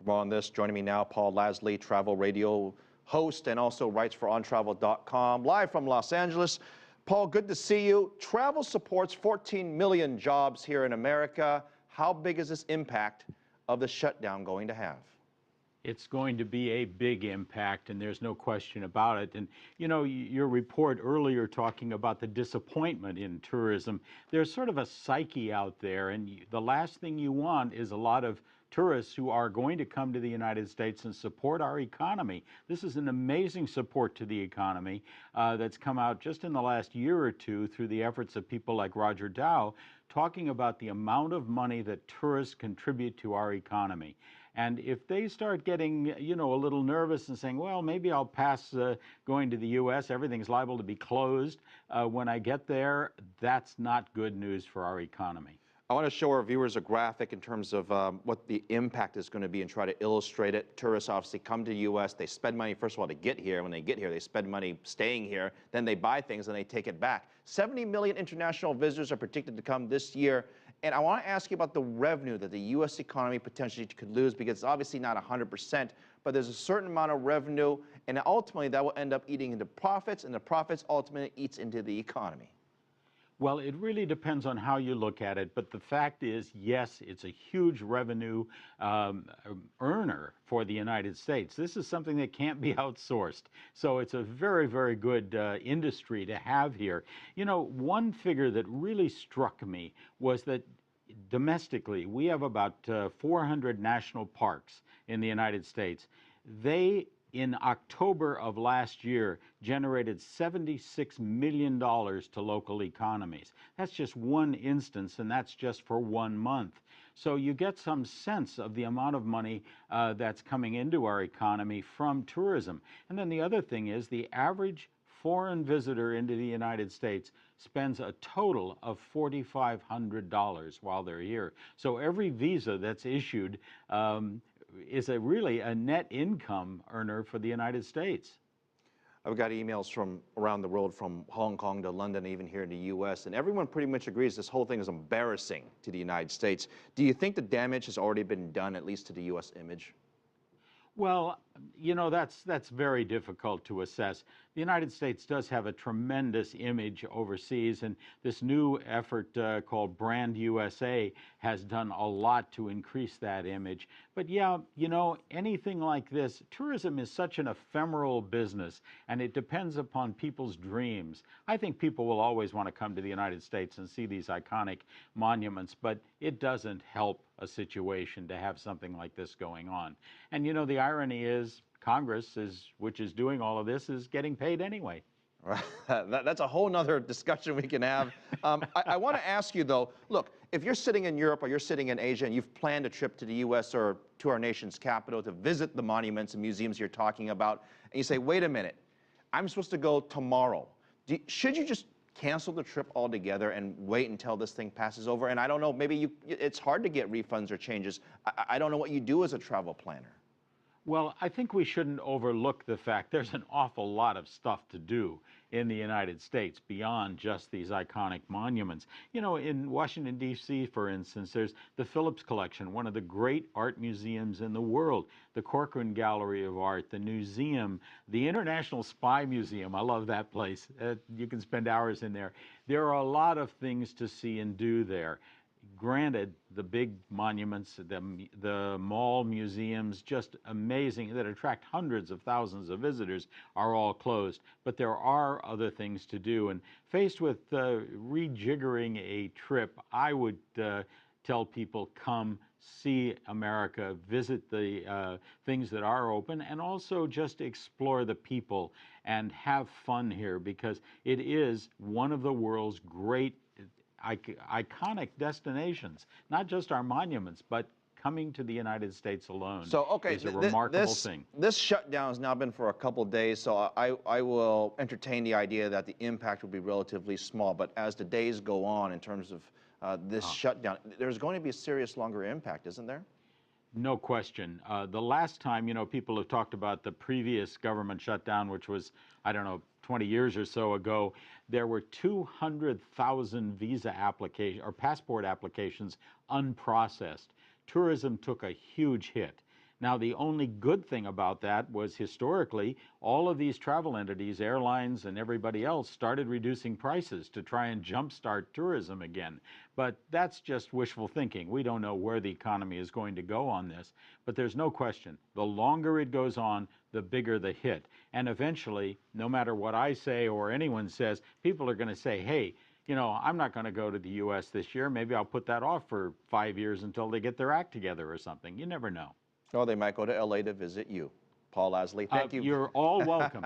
For more on this, joining me now, Paul Lasley, travel radio host and also writes for ontravel.com, live from Los Angeles. Paul, good to see you. Travel supports 14 million jobs here in America. How big is this impact of the shutdown going to have? It's going to be a big impact, and there's no question about it. And, you know, your report earlier talking about the disappointment in tourism, there's sort of a psyche out there, and the last thing you want is a lot of tourists who are going to come to the United States and support our economy. This is an amazing support to the economy that's come out just in the last year or two through the efforts of people like Roger Dow, talking about the amount of money that tourists contribute to our economy. And if they start getting, you know, a little nervous and saying, well, maybe I'll pass going to the U.S., everything's liable to be closed when I get there, that's not good news for our economy. I want to show our viewers a graphic in terms of what the impact is going to be and try to illustrate it. Tourists obviously come to the U.S., they spend money, first of all, to get here. When they get here, they spend money staying here. Then they buy things and they take it back. 70 million international visitors are predicted to come this year. And I want to ask you about the revenue that the U.S. economy potentially could lose, because it's obviously not 100%, but there's a certain amount of revenue, and ultimately that will end up eating into profits, and the profits ultimately eats into the economy. Well, it really depends on how you look at it, but the fact is, yes, it's a huge revenue earner for the United States. This is something that can't be outsourced, so it's a very, very good industry to have here. You know, one figure that really struck me was that domestically, we have about 400 national parks in the United States. They, in October of last year, generated $76 million to local economies. That's just one instance, and that's just for 1 month. So you get some sense of the amount of money that's coming into our economy from tourism. And then the other thing is the average foreign visitor into the United States spends a total of $4,500 while they're here. So every visa that's issued is really a net income earner for the United States. I've got emails from around the world, from Hong Kong to London, even here in the U.S., and everyone pretty much agrees this whole thing is embarrassing to the United States. Do you think the damage has already been done, at least to the U.S. image? Well, you know, that's very difficult to assess. The United States does have a tremendous image overseas, and this new effort called Brand USA has done a lot to increase that image. But yeah, you know, anything like this, tourism is such an ephemeral business, and it depends upon people's dreams. I think people will always want to come to the United States and see these iconic monuments, but it doesn't help a situation to have something like this going on. And you know, the irony is Congress, which is doing all of this, is getting paid anyway. That's a whole nother discussion we can have. I want to ask you, though, look, if you're sitting in Europe or you're sitting in Asia and you've planned a trip to the U.S. or to our nation's capital to visit the monuments and museums you're talking about, and you say, wait a minute, I'm supposed to go tomorrow. Should you just cancel the trip altogether and wait until this thing passes over? And I don't know, maybe it's hard to get refunds or changes. I don't know what you do as a travel planner. Well, I think we shouldn't overlook the fact there's an awful lot of stuff to do in the United States beyond just these iconic monuments. You know, in Washington, D.C., for instance, there's the Phillips Collection, one of the great art museums in the world, the Corcoran Gallery of Art, the Newseum, the International Spy Museum. I love that place. You can spend hours in there. There are a lot of things to see and do there. Granted, the big monuments, the mall museums, just amazing, that attract hundreds of thousands of visitors, are all closed. But there are other things to do. And faced with rejiggering a trip, I would tell people, come see America, visit the things that are open, and also just explore the people and have fun here, because it is one of the world's great iconic destinations, not just our monuments, but coming to the United States alone is a remarkable thing. This shutdown has now been for a couple of days, so I will entertain the idea that the impact will be relatively small. But as the days go on in terms of this shutdown, there's going to be a serious longer impact, isn't there? No question. The last time, you know, people have talked about the previous government shutdown, which was, I don't know, 20 years or so ago, there were 200,000 visa applications or passport applications unprocessed. Tourism took a huge hit. Now, the only good thing about that was historically, all of these travel entities, airlines and everybody else, started reducing prices to try and jumpstart tourism again. But that's just wishful thinking. We don't know where the economy is going to go on this. But there's no question, the longer it goes on, the bigger the hit. And eventually, no matter what I say or anyone says, people are going to say, hey, you know, I'm not going to go to the U.S. this year. Maybe I'll put that off for 5 years until they get their act together or something. You never know. Or they might go to LA to visit you. Paul Lasley, thank you. You're all welcome.